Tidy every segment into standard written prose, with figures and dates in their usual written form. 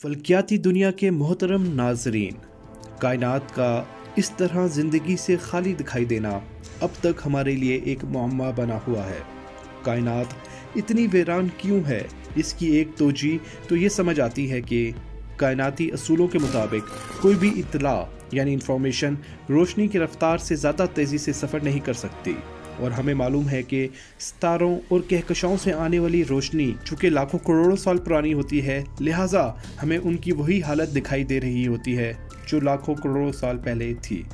फल्कियाती दुनिया के मोहतरम नाजरीन, कायनात का इस तरह ज़िंदगी से खाली दिखाई देना अब तक हमारे लिए एक मुअम्मा बना हुआ है। कायनात इतनी वीरान क्यों है? इसकी एक तोजी तो ये समझ आती है कि कायनाती असूलों के मुताबिक कोई भी इत्तला यानी इंफॉर्मेशन रोशनी की रफ्तार से ज़्यादा तेज़ी से सफ़र नहीं कर सकती, और हमें मालूम है कि सितारों और कहकशाओं से आने वाली रोशनी चूँकि लाखों करोड़ों साल पुरानी होती है, लिहाजा हमें उनकी वही हालत दिखाई दे रही होती है जो लाखों करोड़ों साल पहले थी।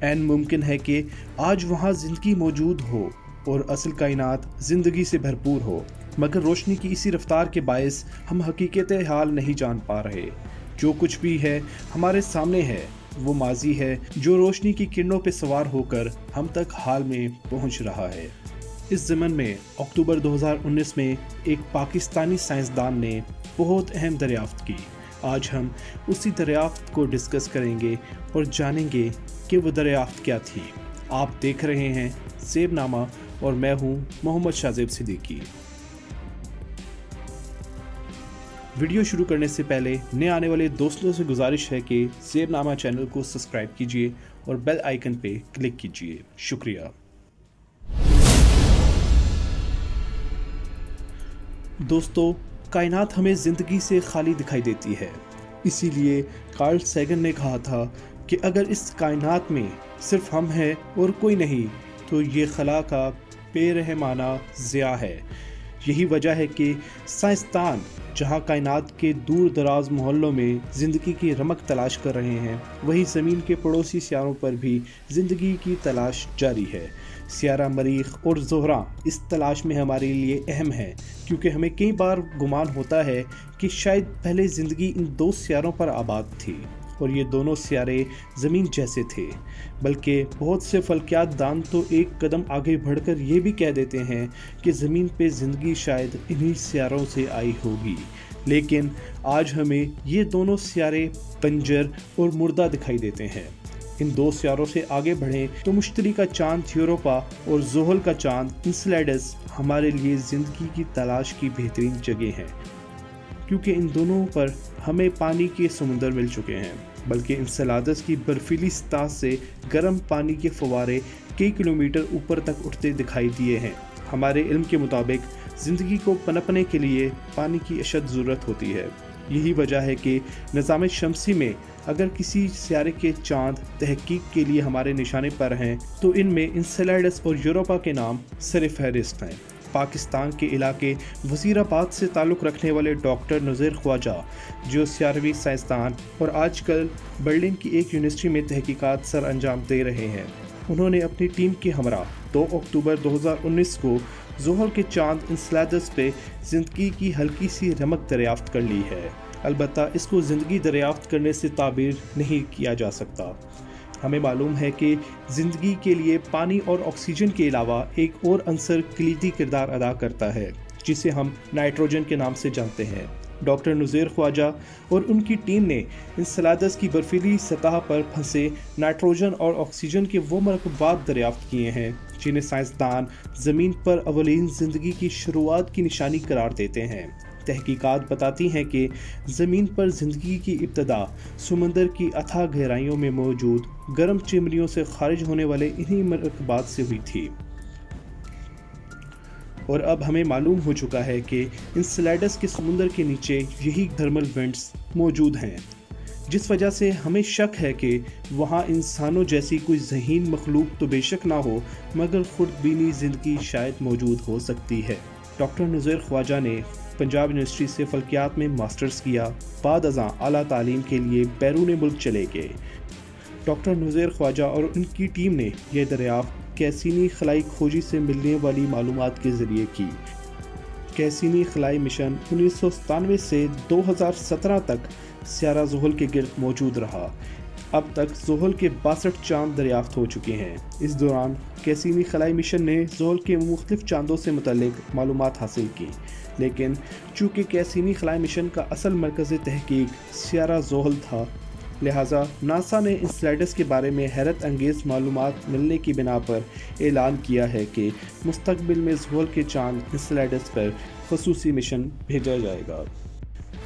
ऐन मुमकिन है कि आज वहाँ ज़िंदगी मौजूद हो और असल कायनात ज़िंदगी से भरपूर हो, मगर रोशनी की इसी रफ्तार के बायस हम हकीकत हाल नहीं जान पा रहे। जो कुछ भी है हमारे सामने है वो माजी है जो रोशनी की किरणों पर सवार होकर हम तक हाल में पहुंच रहा है। इस ज़मन में अक्टूबर 2019 में एक पाकिस्तानी साइंसदान ने बहुत अहम दरियाफ्त की। आज हम उसी दरियाफ्त को डिस्कस करेंगे और जानेंगे कि वो दरियाफ्त क्या थी। आप देख रहे हैं ज़ेबनामा और मैं हूं मोहम्मद शाज़ेब सिद्दीकी। वीडियो शुरू करने से पहले नए आने वाले दोस्तों से गुजारिश है कि ज़ेबनामा चैनल को सब्सक्राइब कीजिए और बेल आइकन पे क्लिक कीजिए। शुक्रिया। दोस्तों, कायनात हमें ज़िंदगी से खाली दिखाई देती है। इसीलिए कार्ल सैगन ने कहा था कि अगर इस कायनात में सिर्फ हम हैं और कोई नहीं तो ये खला का बेरहमाना ज़िया है। यही वजह है कि साइंसदान जहां कायनात के दूर दराज मोहल्लों में ज़िंदगी की रमक तलाश कर रहे हैं, वहीं ज़मीन के पड़ोसी सियारों पर भी ज़िंदगी की तलाश जारी है। सियारा मरीख और ज़ोहरा इस तलाश में हमारे लिए अहम है, क्योंकि हमें कई बार गुमान होता है कि शायद पहले ज़िंदगी इन दो सियारों पर आबाद थी और ये दोनों सियारे ज़मीन जैसे थे। बल्कि बहुत से फल्कियात दान तो एक कदम आगे बढ़कर ये भी कह देते हैं कि ज़मीन पे ज़िंदगी शायद इन्हीं सियारों से आई होगी। लेकिन आज हमें ये दोनों सियारे बंजर और मुर्दा दिखाई देते हैं। इन दो सियारों से आगे बढ़ें तो मुश्तरी का चांद यूरोपा और ज़ोहल का चांद इंसेलेडस हमारे लिए ज़िंदगी की तलाश की बेहतरीन जगह हैं, क्योंकि इन दोनों पर हमें पानी के समुंदर मिल चुके हैं। बल्कि इंसेलाडस की बर्फीली सतह से गर्म पानी के फव्वारे कई किलोमीटर ऊपर तक उठते दिखाई दिए हैं। हमारे इल्म के मुताबिक ज़िंदगी को पनपने के लिए पानी की अशद ज़रूरत होती है। यही वजह है कि निज़ाम शमसी में अगर किसी सियारे के चांद तहकीक के लिए हमारे निशाने पर हैं तो इनमें इंसेलाडस और यूरोपा के नाम सर फहरिस्त हैं। पाकिस्तान के इलाके वज़ीराबाद से ताल्लुक़ रखने वाले डॉक्टर नज़ीर ख्वाजा, जो सियारवी साइंसदान और आजकल बर्लिन की एक यूनिवर्सिटी में तहकीकात सर अंजाम दे रहे हैं, उन्होंने अपनी टीम के हमरा 2 अक्टूबर 2019 को ज़ोहल के चांद इंसेलाडस पे ज़िंदगी की हल्की सी रमक दरियाफ्त कर ली है। अलबत्ता इसको ज़िंदगी दरियाफ्त करने से ताबीर नहीं किया जा सकता। हमें मालूम है कि ज़िंदगी के लिए पानी और ऑक्सीजन के अलावा एक और अंसर कलीदी किरदार अदा करता है, जिसे हम नाइट्रोजन के नाम से जानते हैं। डॉक्टर नज़ीर ख्वाजा और उनकी टीम ने इंसेलाडस की बर्फीली सतह पर फंसे नाइट्रोजन और ऑक्सीजन के वो मरकबात दरियाफ्त किए हैं जिन्हें साइंसदान ज़मीन पर अवलीन ज़िंदगी की शुरुआत की निशानी करार देते हैं। तहकीकात बताती हैं कि ज़मीन पर ज़िंदगी की इब्तदा समंदर की अथाह गहराइयों में मौजूद गर्म चिमनियों से खारिज होने वाले इन्हीं मरकबात से हुई थी। और अब हमें मालूम हो चुका है कि इंसेलाडस के समुंदर के नीचे यही थर्मल वेंट्स मौजूद हैं, जिस वजह से हमें शक है कि वहाँ इंसानों जैसी कोई ज़हीन मखलूक तो बेशक ना हो, मगर खुर्दबीनी ज़िंदगी शायद मौजूद हो सकती है। डॉक्टर नज़ीर ख्वाजा ने पंजाब यूनिवर्सिटी से फल्कियात में मास्टर्स किया। बाद अज़ां आला तालीम के लिए बैरून मुल्क चले गए। डॉक्टर नज़ीर ख्वाजा और उनकी टीम ने यह दरियाफ्त कैसीनी खलाई खोजी से मिलने वाली मालूमात के ज़रिए की। कैसीनी खलाई मिशन 1997 से 2017 तक सियारा ज़ोहल के गिर्द मौजूद रहा। अब तक ज़ोहल के 62 चांद दरियाफ्त हो चुके हैं। इस दौरान कैसीनी खलाई मिशन ने ज़ोहल के मुख्तलिफ चांदों से मुतल्लिक मालूमात हासिल की, लेकिन चूँकि कैसीनी खलाई मिशन का असल मरकज़ तहकीक सियारा ज़ोहल था, लिहाजा नासा ने इंसेलाडस के बारे में हैरत अंगेज़ मालूमात मिलने की बिना पर ऐलान किया है कि मुस्तकबिल में ज़ोहल के चांद इंसेलाडस पर ख़ुसूसी मिशन भेजा जाएगा।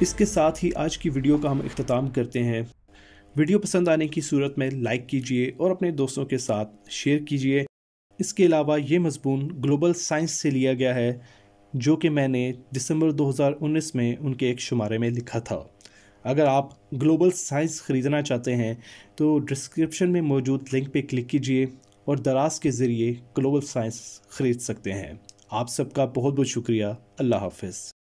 اس کے ساتھ ہی آج کی ویڈیو کا ہم اختتام کرتے ہیں۔ ویڈیو پسند آنے کی صورت میں لائک کیجئے اور اپنے دوستوں کے ساتھ شیئر کیجئے۔ اس کے علاوہ یہ مضمون گلوبل سائنس سے لیا گیا ہے، جو کہ میں نے دسمبر 2019 میں ان کے ایک شمارے میں لکھا تھا۔ اگر آپ گلوبل سائنس خریدنا چاہتے ہیں تو ڈسکرپشن میں موجود لنک پہ کلک کیجئے اور دراز کے ذریعے گلوبل سائنس خرید سکتے ہیں۔ آپ سب کا بہت بہت شکریہ۔ اللہ حافظ۔